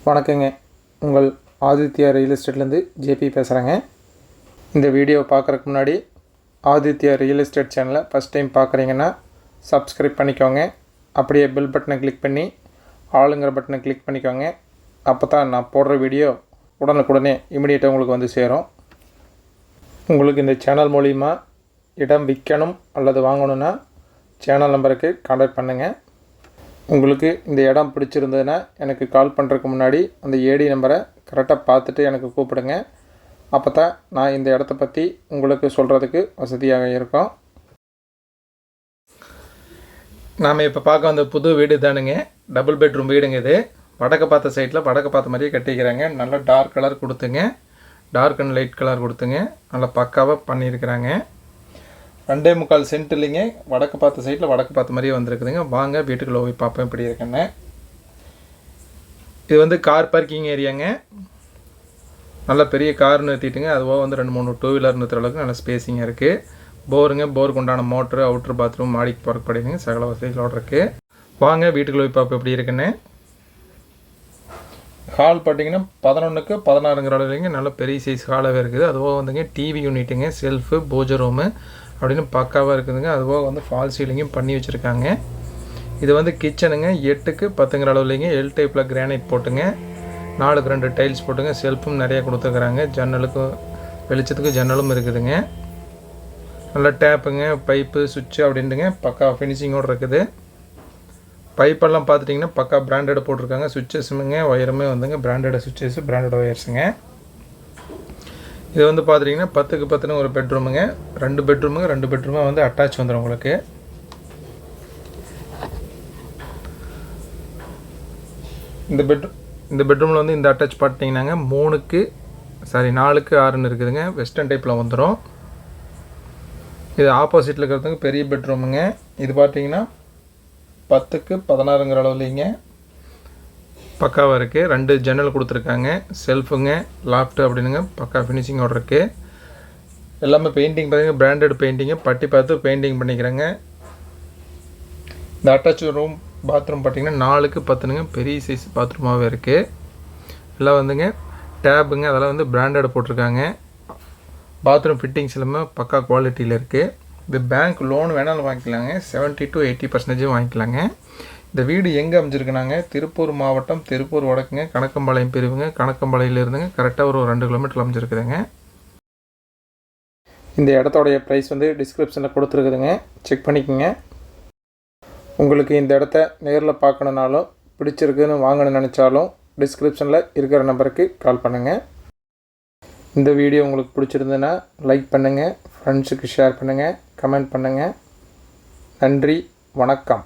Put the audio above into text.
வணக்கங்க. உங்கள் Aditya real எஸ்டேட்லேருந்து JP பேசுகிறேங்க. இந்த வீடியோ பார்க்குறதுக்கு முன்னாடி ஆதித்யா ரியல் எஸ்டேட் சேனலை ஃபஸ்ட் டைம் பார்க்குறீங்கன்னா சப்ஸ்கிரைப் பண்ணிக்கோங்க. அப்படியே பெல் பட்டனை கிளிக் பண்ணி ஆளுங்கிற பட்டனை கிளிக் பண்ணிக்கோங்க. அப்போ தான் நான் போடுற வீடியோ உடனுக்குடனே இமிடியேட்டாக உங்களுக்கு வந்து சேரும். உங்களுக்கு இந்த சேனல் மூலிமா இடம் விற்கணும் அல்லது வாங்கணுன்னா சேனல் நம்பருக்கு கான்டாக்ட் பண்ணுங்கள். உங்களுக்கு இந்த இடம் பிடிச்சிருந்ததுன்னா எனக்கு கால் பண்ணுறதுக்கு முன்னாடி அந்த ஏடி நம்பரை கரெக்டாக பார்த்துட்டு எனக்கு கூப்பிடுங்க. அப்போ தான் நான் இந்த இடத்த பற்றி உங்களுக்கு சொல்கிறதுக்கு வசதியாக இருக்கும். நாம் இப்போ பார்க்க வந்த புது வீடு தானுங்க. டபுள் பெட்ரூம் வீடுங்க. இது வடக்கு பார்த்த சைட்டில் வடக்கு பார்த்த மாதிரியே கட்டிக்கிறாங்க. நல்லா டார்க் கலர் கொடுத்துங்க, டார்க் அண்ட் லைட் கலர் கொடுத்துங்க. நல்லா பக்காவாக பண்ணியிருக்கிறாங்க. 2.25 சென்ட் இல்லைங்க, வடக்கு பார்த்த சைட்டில் வடக்கு பார்த்த மாதிரியே வந்திருக்குதுங்க. வாங்க வீட்டுக்குள்ளே போய் பார்ப்பேன் இப்படி இருக்குன்னு. இது வந்து கார் பார்க்கிங் ஏரியாங்க. நல்லா பெரிய கார் நிறுத்திட்டுங்க. அதுவாக வந்து 2-3 டூ வீலர் நிறுத்துற அளவுக்கு நல்ல ஸ்பேஸிங்காக இருக்குது. போருக்கு உண்டான மோட்ரு, அவுட்ரு பாத்ரூம், மாடிக்கு போகிறக்கு படிங்க, சகல வசதிகளோடு இருக்குது. வாங்க வீட்டுக்குள்ளே போய் பார்ப்போம் எப்படி இருக்குன்னு. ஹால் பார்த்தீங்கன்னா 11க்கு 16ங்கிற அளவுலேங்க நல்ல பெரிய சைஸ் ஹாலாகவே இருக்குது. அதுவாக வந்துங்க டிவி யூனிட்டுங்க, செல்ஃபு, பூஜை ரூமு அப்படின்னு பக்காவாக இருக்குதுங்க. அதுவாக வந்து ஃபால் சீலிங்கும் பண்ணி வச்சுருக்காங்க. இது வந்து கிச்சனுங்க. 8க்கு 10ங்கிற அளவுலேங்க எல் டைப்பில் கிரானைட் போட்டுங்க, 4க்கு 2 டைல்ஸ் போட்டுங்க. செல்ஃபும் நிறையா கொடுத்துருக்குறாங்க. ஜன்னலுக்கு வெளிச்சத்துக்கு ஜன்னலும் இருக்குதுங்க. நல்லா டேப்புங்க, பைப்பு, சுவிட்சு அப்படின்ட்டுங்க பக்கா ஃபினிஷிங்கோடு இருக்குது. பைப்பெல்லாம் பார்த்துட்டிங்கன்னா பக்கா பிராண்டட் போட்டிருக்காங்க. சுவிட்சஸுங்க, ஒயருமே வந்துங்க பிராண்டட் சுவிட்சஸ், பிராண்டட் ஒயர்ஸுங்க. இது வந்து பார்த்துட்டிங்கன்னா 10க்கு 10ன்னு ஒரு பெட்ரூமுங்க. 2 பெட்ரூமாக வந்து அட்டாச் வந்துடும் உங்களுக்கு. இந்த பெட்ரூமில் வந்து இந்த அட்டாச் பார்த்திங்கன்னாங்க 4க்கு 6ன்னு இருக்குதுங்க. வெஸ்டர்ன் டைப்பில் வந்துடும். இது ஆப்போசிட்டில் இருக்கிறதுக்கு பெரிய பெட்ரூமுங்க. இது பார்த்திங்கன்னா 10க்கு 16ங்கிற அளவுலேங்க பக்காவாக இருக்குது. 2 ஜன்னல் கொடுத்துருக்காங்க. செல்ஃபுங்க, லாஃப்ட்டு அப்படின்னுங்க பக்கா ஃபினிஷிங்கோடு இருக்குது. எல்லாமே பெயிண்டிங் பார்த்திங்கன்னா பிராண்டட் பெயிண்டிங்கு, பட்டி பார்த்து பெயிண்டிங் பண்ணிக்கிறேங்க. இந்த அட்டாச் ரூம் பாத்ரூம் பார்த்திங்கன்னா 4க்கு 10னுங்க பெரிய சைஸ் பாத்ரூமாகவே இருக்குது. எல்லாம் வந்துங்க டேப்புங்க, அதெல்லாம் வந்து பிராண்டட் போட்டிருக்காங்க. பாத்ரூம் ஃபிட்டிங்ஸ் எல்லாமே பக்கா குவாலிட்டியில் இருக்குது. இது பேங்க் லோன் வேணாலும் வாங்கிக்கலாங்க. 70 to 80% வாங்கிக்கலாங்க. இந்த வீடு எங்கே அமைஞ்சிருக்குனாங்க, திருப்பூர் மாவட்டம், திருப்பூர் வடக்குங்க, கணக்கம்பாளையம் பிரிவுங்க. கணக்கம்பாளையிலிருந்துங்க கரெக்டாக ஒரு 2 கிலோமீட்டர் அமைஞ்சிருக்குதுங்க. இந்த இடத்தோடைய ப்ரைஸ் வந்து டிஸ்கிரிப்ஷனில் கொடுத்துருக்குதுங்க, செக் பண்ணிக்கோங்க. உங்களுக்கு இந்த இடத்த நேரில் பார்க்கணுன்னாலும் பிடிச்சிருக்குன்னு வாங்கணும்னு நினச்சாலும் டிஸ்கிரிப்ஷனில் இருக்கிற நம்பருக்கு கால் பண்ணுங்கள். இந்த வீடியோ உங்களுக்கு பிடிச்சிருந்ததுன்னா லைக் பண்ணுங்கள், ஃப்ரெண்ட்ஸுக்கு ஷேர் பண்ணுங்கள், கமெண்ட் பண்ணுங்கள். நன்றி, வணக்கம்.